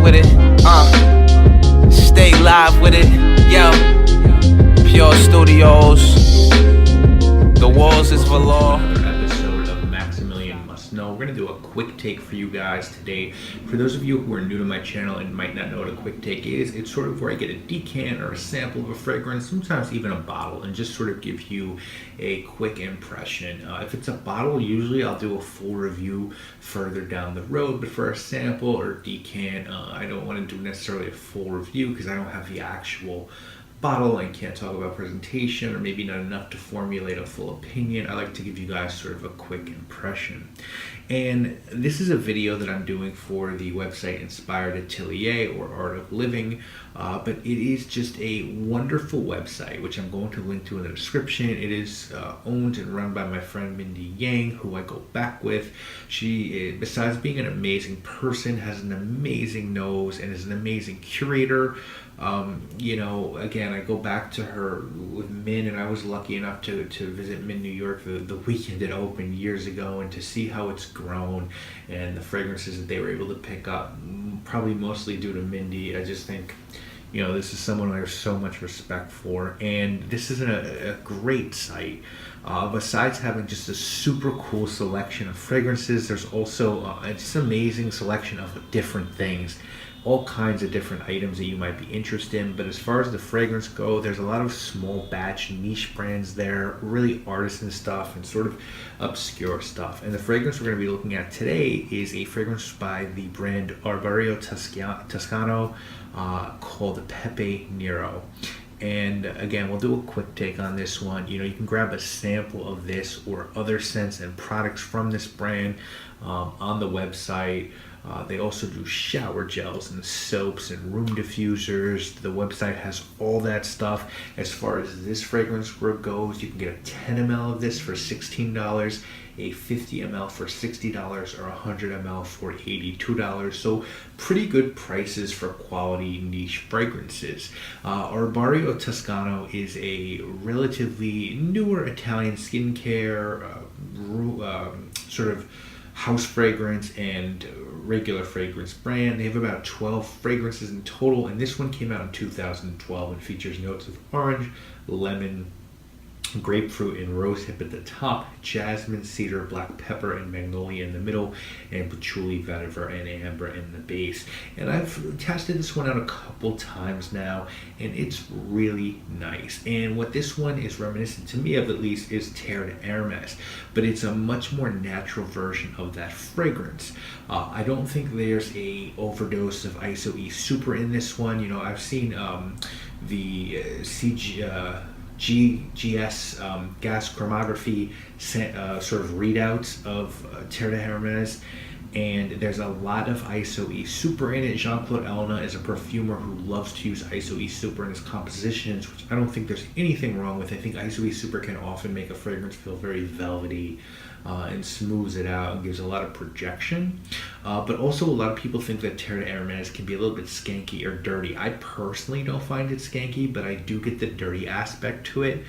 with it. Stay live with it. Yo, Pure Studios. The walls is velour. Another episode of Maximilian Must Know. We're going to do a quick take for you guys today. For those of you who are new to my channel and might not know what a quick take is, it's sort of where I get a decant or a sample of a fragrance, sometimes even a bottle, and just sort of give you a quick impression. If it's a bottle, usually I'll do a full review further down the road, but for a sample or decant, I don't want to do necessarily a full review because I don't have the actual bottle and can't talk about presentation, or maybe not enough to formulate a full opinion. I like to give you guys sort of a quick impression. And this is a video that I'm doing for the website Inspired Atelier or Art of Living, but it is just a wonderful website, which I'm going to link to in the description. It is owned and run by my friend Mindy Yang, who I go back with. She, besides being an amazing person, has an amazing nose and is an amazing curator. You know, again, I go back to her with Min, and I was lucky enough to visit Min, New York the weekend it opened years ago, and to see how it's grown and the fragrances that they were able to pick up, probably mostly due to Mindy. I just think, you know, this is someone I have so much respect for, and this is a great site. Besides having just a super cool selection of fragrances, there's also just an amazing selection of different things. All kinds of different items that you might be interested in. But as far as the fragrance go, there's a lot of small batch niche brands there, really artisan stuff and sort of obscure stuff. And the fragrance we're going to be looking at today is a fragrance by the brand Erbario Toscano called Pepe Nero. And again, we'll do a quick take on this one. You know, you can grab a sample of this or other scents and products from this brand on the website. They also do shower gels and soaps and room diffusers. The website has all that stuff. As far as this fragrance goes, you can get a 10 ml of this for $16, a 50 ml for $60, or 100 ml for $82. So pretty good prices for quality niche fragrances. Erbario Toscano is a relatively newer Italian skincare sort of house fragrance and regular fragrance brand. They have about 12 fragrances in total, and this one came out in 2012 and features notes of orange, lemon, grapefruit, and rosehip at the top, jasmine, cedar, black pepper, and magnolia in the middle, and patchouli, vetiver, and amber in the base. And I've tested this one out a couple times now, and it's really nice. And what this one is reminiscent to me of, at least, is Terre d'Hermes, but it's a much more natural version of that fragrance. I don't think there's a overdose of ISO-E Super in this one. You know, I've seen the GS gas chromatography sort of readouts of Terre d'Hermes, and there's a lot of ISO-E Super in it. Jean-Claude Elna is a perfumer who loves to use ISO-E Super in his compositions, which I don't think there's anything wrong with. I think ISO-E Super can often make a fragrance feel very velvety and smooths it out and gives a lot of projection. But also a lot of people think that Terre d'Hermes can be a little bit skanky or dirty. I personally don't find it skanky, but I do get the dirty aspect to it.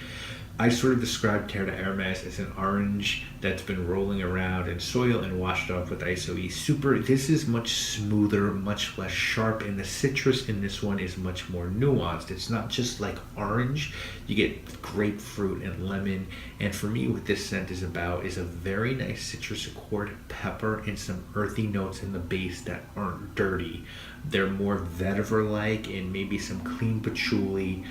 I sort of describe Terre d'Hermes as an orange that's been rolling around in soil and washed off with ISO-E Super. This is much smoother, much less sharp, and the citrus in this one is much more nuanced. It's not just like orange. You get grapefruit and lemon, and for me what this scent is about is a very nice citrus accord, pepper, and some earthy notes in the base that aren't dirty. They're more vetiver-like and maybe some clean patchouli.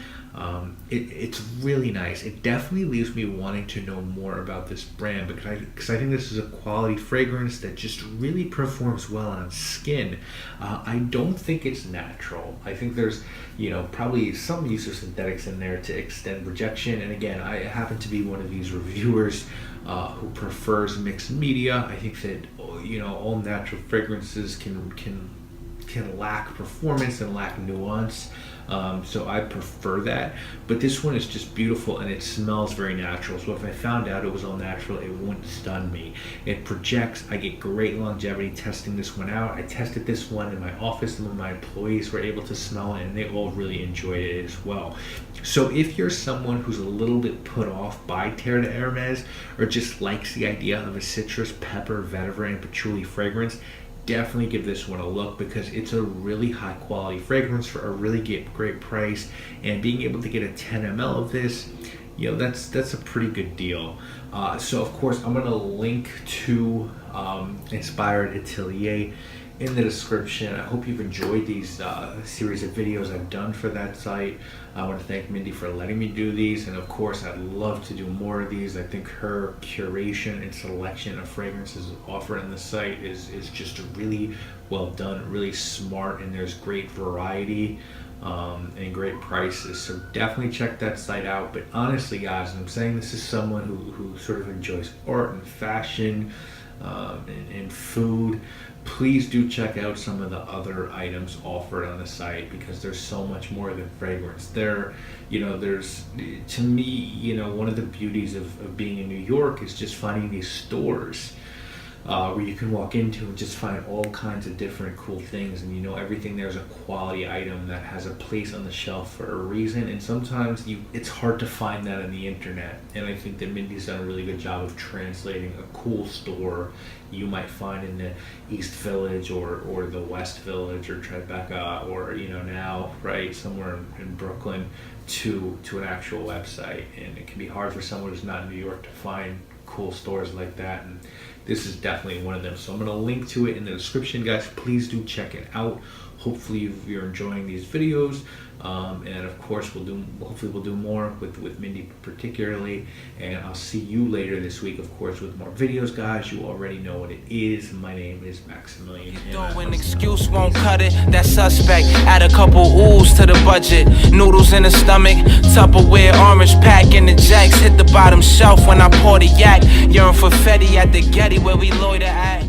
It's really nice. It definitely leaves me wanting to know more about this brand because I think this is a quality fragrance that just really performs well on skin. I don't think it's natural. I think there's, you know, probably some use of synthetics in there to extend rejection. And again, I happen to be one of these reviewers who prefers mixed media. I think that, you know, all natural fragrances can lack performance and lack nuance. So I prefer that, but this one is just beautiful and it smells very natural. So if I found out it was all natural, it wouldn't stun me. It projects. I get great longevity testing this one out. I tested this one in my office, and my employees were able to smell it, and they all really enjoyed it as well. So if you're someone who's a little bit put off by Terre d'Hermes, or just likes the idea of a citrus, pepper, vetiver, and patchouli fragrance, definitely give this one a look because it's a really high quality fragrance for a really great price, and being able to get a 10 ml of this, you know, that's a pretty good deal. So of course I'm gonna link to Inspired Atelier in the description. I hope you've enjoyed these series of videos I've done for that site. I want to thank Mindy for letting me do these, and of course I'd love to do more of these. I think her curation and selection of fragrances offered on the site is just really well done, really smart, and there's great variety and great prices. So definitely check that site out. But honestly guys, I'm saying this is someone who sort of enjoys art and fashion and food. Please do check out some of the other items offered on the site because there's so much more than fragrance. There's, to me, you know, one of the beauties of being in New York is just finding these stores where you can walk into and just find all kinds of different cool things, and you know everything there's a quality item that has a place on the shelf for a reason, and sometimes it's hard to find that on the internet. And I think that Mindy's done a really good job of translating a cool store you might find in the East Village or the West Village or Tribeca, or you know, now right somewhere in Brooklyn to an actual website. And it can be hard for someone who's not in New York to find cool stores like that, and this is definitely one of them. So I'm going to link to it in the description, guys. Please do check it out. Hopefully you're enjoying these videos, and of course hopefully we'll do more with Mindy particularly, and I'll see you later this week, of course, with more videos, guys. You already know what it is. My name is Maximilian. Though an excuse won't cut it, that's suspect. Add a couple oohs to the budget. Noodles in the stomach, Tupperware orange pack, and the jacks hit the bottom shelf when I pour the yak. Yearn for Fetty at the Getty where we loiter at.